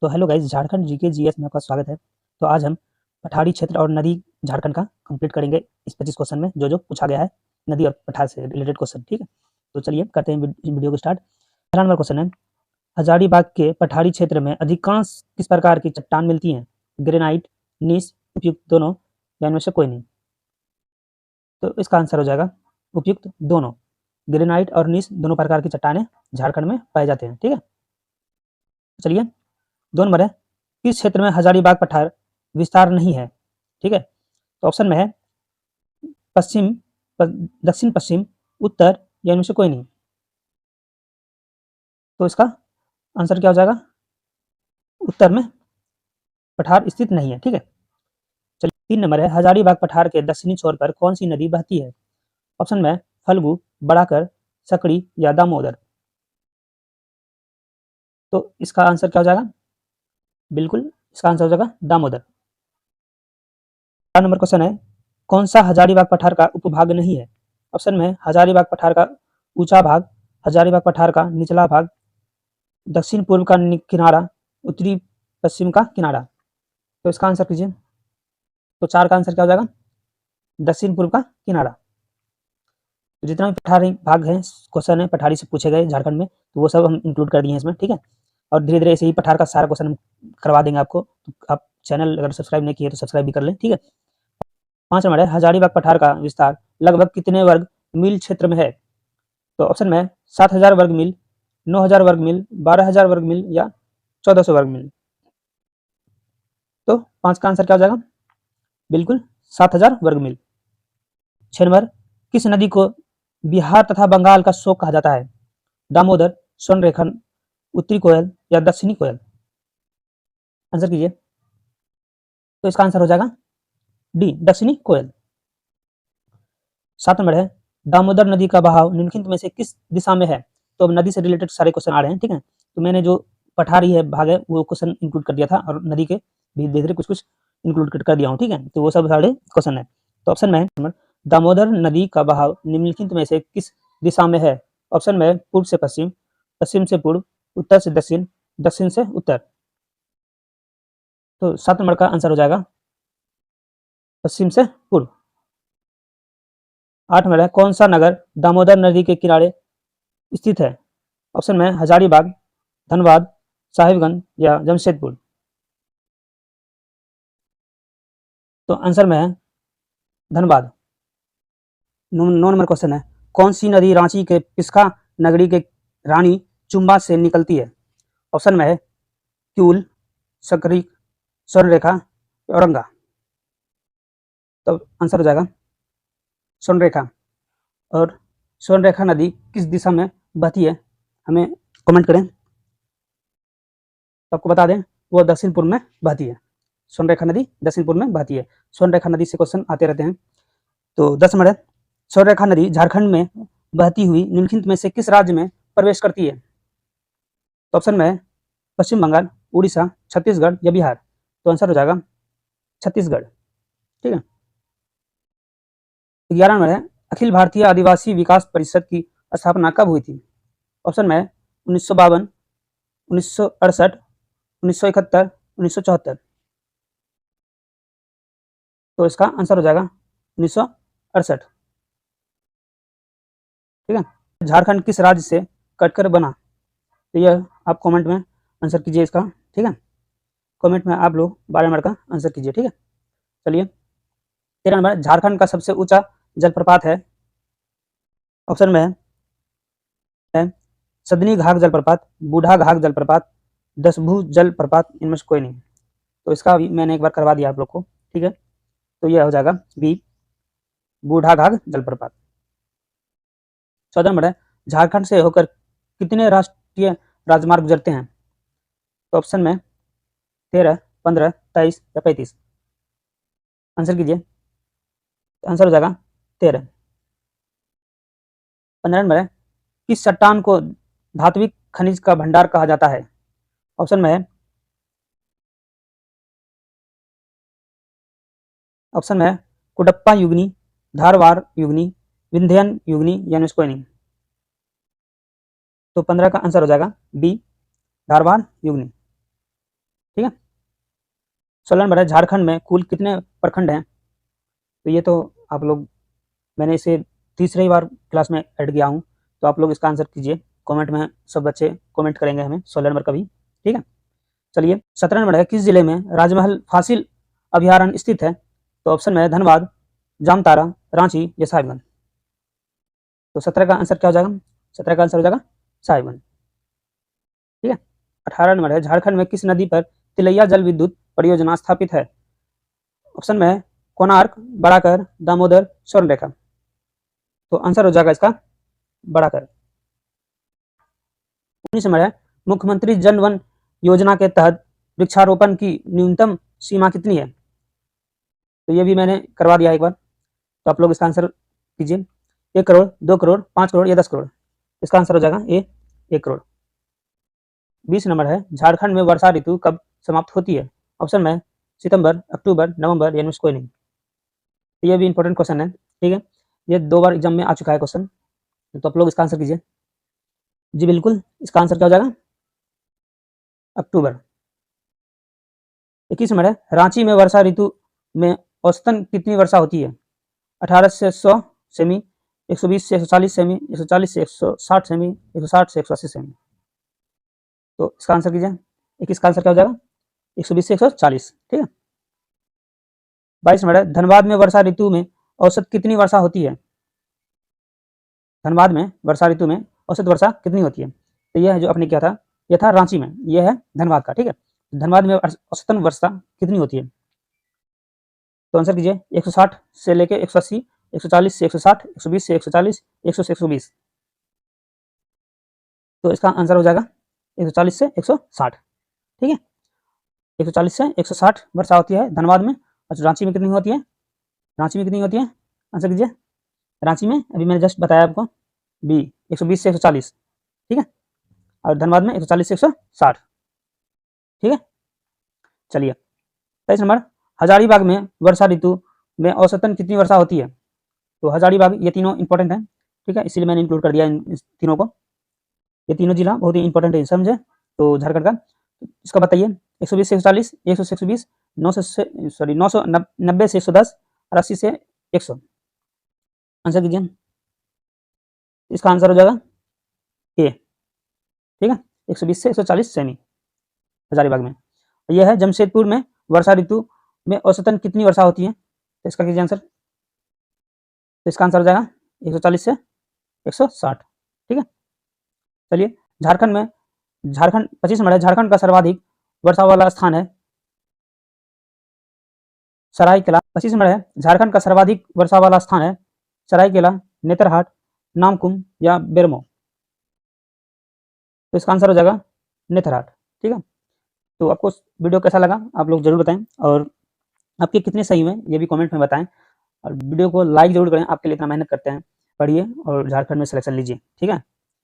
तो hello guys, Jharkhand GK GS में आपका स्वागत है। तो आज हम पठारी क्षेत्र और नदी झारखंड का कंप्लीट करेंगे इस 25 क्वेश्चन में जो पूछा गया है नदी और पठार से रिलेटेड क्वेश्चन। ठीक है, तो चलिए करते हैं वीडियो को स्टार्ट। पहला नंबर क्वेश्चन है, हजारीबाग के पठारी क्षेत्र में अधिकांश किस प्रकार की चट्टान मिलती है? ग्रेनाइट, नीस, उपयुक्त दोनों या इनमें से कोई नहीं? तो इसका आंसर हो जाएगा उपयुक्त दोनों। ग्रेनाइट और नीस दोनों प्रकार की चट्टानें झारखंड में पाए जाते हैं। ठीक है, चलिए 2 नंबर है, किस क्षेत्र में हजारीबाग पठार विस्तार नहीं है? ठीक है, तो ऑप्शन में है पश्चिम, दक्षिण पश्चिम, उत्तर या इनमें से कोई नहीं। तो इसका आंसर क्या हो जाएगा? उत्तर में पठार स्थित नहीं है। ठीक है, चलिए 3 नंबर है, हजारीबाग पठार के दक्षिणी छोर पर कौन सी नदी बहती है? ऑप्शन में फल्गु, बड़ाकर, सकड़ी या दामोदर। तो इसका आंसर क्या हो जाएगा? बिल्कुल इसका आंसर हो जाएगा दामोदर। 4 नंबर क्वेश्चन है, कौन सा हजारीबाग पठार का उपभाग नहीं है? ऑप्शन में हजारीबाग पठार का ऊंचा भाग, हजारीबाग पठार का निचला भाग, दक्षिण पूर्व का किनारा, उत्तरी पश्चिम का किनारा। तो इसका आंसर कीजिए। तो 4 का आंसर क्या हो जाएगा? दक्षिण पूर्व का किनारा। तो जितना भी पठारी भाग है, क्वेश्चन है पठारी से पूछे गए झारखंड में, तो वो सब हम इंक्लूड कर दिए हैं इसमें। ठीक है, और धीरे धीरे ऐसे ही पठार का सारा क्वेश्चन करवा देंगे आपको। तो आप चैनल अगर सब्सक्राइब नहीं किए तो सब्सक्राइब भी कर लें। ठीक है, 5 नंबर है, हजारीबाग पठार का विस्तार लगभग कितने वर्ग मील क्षेत्र में है? तो ऑप्शन में 7,000 वर्ग मील, 9,000 वर्ग मील, 12,000 वर्ग मील या 1,400 वर्ग मील। तो 5 का आंसर क्या हो जाएगा? बिल्कुल 7,000 वर्ग मील। 6 नंबर, किस नदी को बिहार तथा बंगाल का शोक कहा जाता है? दामोदर, स्वर्णरेखा, उत्तरी कोयल या दक्षिणी कोयल? आंसर कीजिए। तो इसका आंसर हो जाएगा डी, दक्षिणी कोयल। 7 नंबर है, दामोदर नदी का बहाव निम्नलिखित में से किस दिशा में है? तो अब नदी से रिलेटेड सारे क्वेश्चन आ रहे हैं। ठीक है, तो मैंने जो पठारी है भाग है वो क्वेश्चन इंक्लूड कर दिया था और नदी के भी धीरे धीरे कुछ कुछ इंक्लूड कर दिया हूँ। ठीक है, तो वो सब सारे क्वेश्चन है। तो ऑप्शन में है दामोदर नदी का बहाव निम्नलिखित में से किस दिशा में है? ऑप्शन में पूर्व से पश्चिम, पश्चिम से पूर्व, उत्तर से दक्षिण, दक्षिण से उत्तर। तो 7 नंबर का आंसर हो जाएगा पश्चिम से पूर्व। 8 नंबर है, कौन सा नगर दामोदर नदी के किनारे स्थित है? ऑप्शन में हजारीबाग, धनबाद, साहिबगंज या जमशेदपुर। तो आंसर में है धनबाद। 9 नंबर क्वेश्चन है, कौन सी नदी रांची के पिस्का नगरी के रानी चुम्बा से निकलती है? ऑप्शन में है क्यूल, सकरी, स्वर्णरेखा, औरंगा। तो आंसर हो जाएगा स्वर्णरेखा। और स्वर्णरेखा नदी किस दिशा में बहती है? हमें कमेंट करें, तो आपको बता दें वो दक्षिण पूर्व में बहती है। स्वर्णरेखा नदी दक्षिण पूर्व में बहती है। स्वर्णरेखा नदी से क्वेश्चन आते रहते हैं। तो 10 नंबर है, स्वर्णरेखा नदी झारखंड में बहती हुई निम्नलिखित में से किस राज्य में प्रवेश करती है? तो ऑप्शन में है पश्चिम बंगाल, उड़ीसा, छत्तीसगढ़ या बिहार। तो आंसर हो जाएगा छत्तीसगढ़। ठीक है, 11 नंबर है, अखिल भारतीय आदिवासी विकास परिषद की स्थापना कब हुई थी? ऑप्शन में है 1952, 1968, 1971, 1974। तो इसका आंसर हो जाएगा 1968। ठीक है, झारखंड किस राज्य से कटकर बना? तो यह आप कमेंट में आंसर कीजिए इसका। ठीक है, कमेंट में आप लोग 12 नंबर का आंसर कीजिए। ठीक है, चलिए 13 नंबर, झारखंड का सबसे ऊंचा जलप्रपात है? ऑप्शन में है सदनी घाघ जलप्रपात, बूढ़ा घाघ जलप्रपात, दसभू जलप्रपात, इनमें से कोई नहीं। तो इसका भी मैंने एक बार करवा दिया आप लोग को। ठीक है, तो यह हो जाएगा बी, बूढ़ा घाघ जलप्रपात। 14 नंबर है, झारखंड से होकर कितने राष्ट्रीय राजमार्ग गुजरते हैं? तो ऑप्शन में 13, 15, 23 या 35। आंसर कीजिए। तो आंसर हो जाएगा 13। 15 नंबर है, किस चट्टान को धात्विक खनिज का भंडार कहा जाता है? ऑप्शन में है कुडप्पा युगनी, धारवाड़ युगनी, विंध्यन युगनी या कोई नहीं। तो 15 का आंसर हो जाएगा बी, धारवाड़ युगनी। ठीक है। 16 नंबर है, झारखंड में कुल कितने प्रखंड हैं? तो ये तो आप लोग, मैंने इसे तीसरी बार क्लास में ऐड किया हूँ, तो आप लोग इसका आंसर कीजिए कमेंट में, सब बच्चे कमेंट करेंगे हमें 16 नंबर का भी, ठीक है। चलिए 17 नंबर है, किस जिले में राजमहल फासिल अभयारण्य स्थित है? तो ऑप्शन में है धनबाद, जामतारा, रांची या साहिबगंज। तो 17 का आंसर क्या हो जाएगा? 17 का आंसर हो जाएगा साहिबगंज, ठीक है। 18 नंबर है, झारखंड में किस नदी पर तिलैया जल विद्युत परियोजना स्थापित है? ऑप्शन में है कोणार्क, बड़ाकर, दामोदर, स्वर्णरेखा। तो आंसर हो जाएगा इसका बड़ाकर। 19 नंबर है, मुख्यमंत्री जन वन योजना के तहत वृक्षारोपण की न्यूनतम सीमा कितनी है? तो ये भी मैंने करवा दिया एक बार, तो आप लोग इसका आंसर कीजिए। 1 करोड़, 2 करोड़, 5 करोड़ या 10 करोड़। इसका आंसर हो जाएगा ए 1 करोड़। 20 नंबर है, झारखंड में वर्षा ऋतु कब समाप्त होती है? ऑप्शन में सितंबर, अक्टूबर, नवंबर या कोई नहीं। तो ये भी इंपॉर्टेंट क्वेश्चन है, ठीक है। ये 2 बार एग्जाम में आ चुका है क्वेश्चन, तो आप लोग इसका आंसर कीजिए। जी बिल्कुल, इसका आंसर क्या हो जाएगा? अक्टूबर। 21 नंबर है, रांची में वर्षा ऋतु में औसतन कितनी वर्षा होती है? 18 से 100 सेमी, 120 से 140 सेमी, 140 से 160 सेमी, 160 से 180 सेमी। तो इसका आंसर कीजिए। 21 का आंसर क्या हो जाएगा? 120 से 140, ठीक है। 22 नंबर है, धनबाद में वर्षा ऋतु में औसत कितनी वर्षा होती है? धनबाद में वर्षा ऋतु में औसत वर्षा कितनी होती है? तो यह जो आपने किया था, यह था रांची में, यह है धनबाद का, ठीक है। धनबाद में औसतन वर्षा कितनी होती है? तो आंसर कीजिए। 160 से लेके 180, 140 से 160, 120 से 140, 100 से 120। तो इसका आंसर हो जाएगा 140 से 160, ठीक है। 140 से 160 वर्षा होती है धनबाद में। और रांची में कितनी होती है? रांची में कितनी होती है? आंसर कीजिए। रांची में अभी मैंने जस्ट बताया आपको, बी 120 से 140, ठीक है। और धनबाद में 140 से 160, ठीक है। चलिए 23 नंबर, हजारीबाग में वर्षा ऋतु में औसतन कितनी वर्षा होती है? तो हजारीबाग, ये तीनों इंपॉर्टेंट हैं, ठीक है, इसलिए मैंने इंक्लूड कर दिया इन तीनों को। ये तीनों जिला बहुत ही इंपॉर्टेंट है, समझे? तो झारखंड का, इसका बताइए। 120 से 140, 100 से 120, 900 से सॉरी 990 से 110 और 80 से 100। आंसर कीजिए। इसका आंसर हो जाएगा ए, ठीक है। 120 से 140 सेमी हजारीबाग में। यह है जमशेदपुर में वर्षा ऋतु में औसतन कितनी वर्षा होती है? तो इसका कीजिए आंसर। तो इसका आंसर हो जाएगा 140 से 160, ठीक है। चलिए झारखंड में, झारखंड 25 नंबर है, झारखंड का सर्वाधिक वर्षा वाला स्थान है सरायकेला। 25 नंबर है, झारखंड का सर्वाधिक वर्षा वाला स्थान है सरायकेला, नेतरहाट, नामकुम या बेरमो। तो इसका आंसर हो जाएगा नेतरहाट, ठीक है। तो आपको वीडियो कैसा लगा आप लोग जरूर बताएं, और आपके कितने सही हुए ये भी कमेंट में बताएं, और वीडियो को लाइक जरूर करें, आपके लिए इतना मेहनत करते हैं। पढ़िए और झारखंड में सिलेक्शन लीजिए, ठीक है।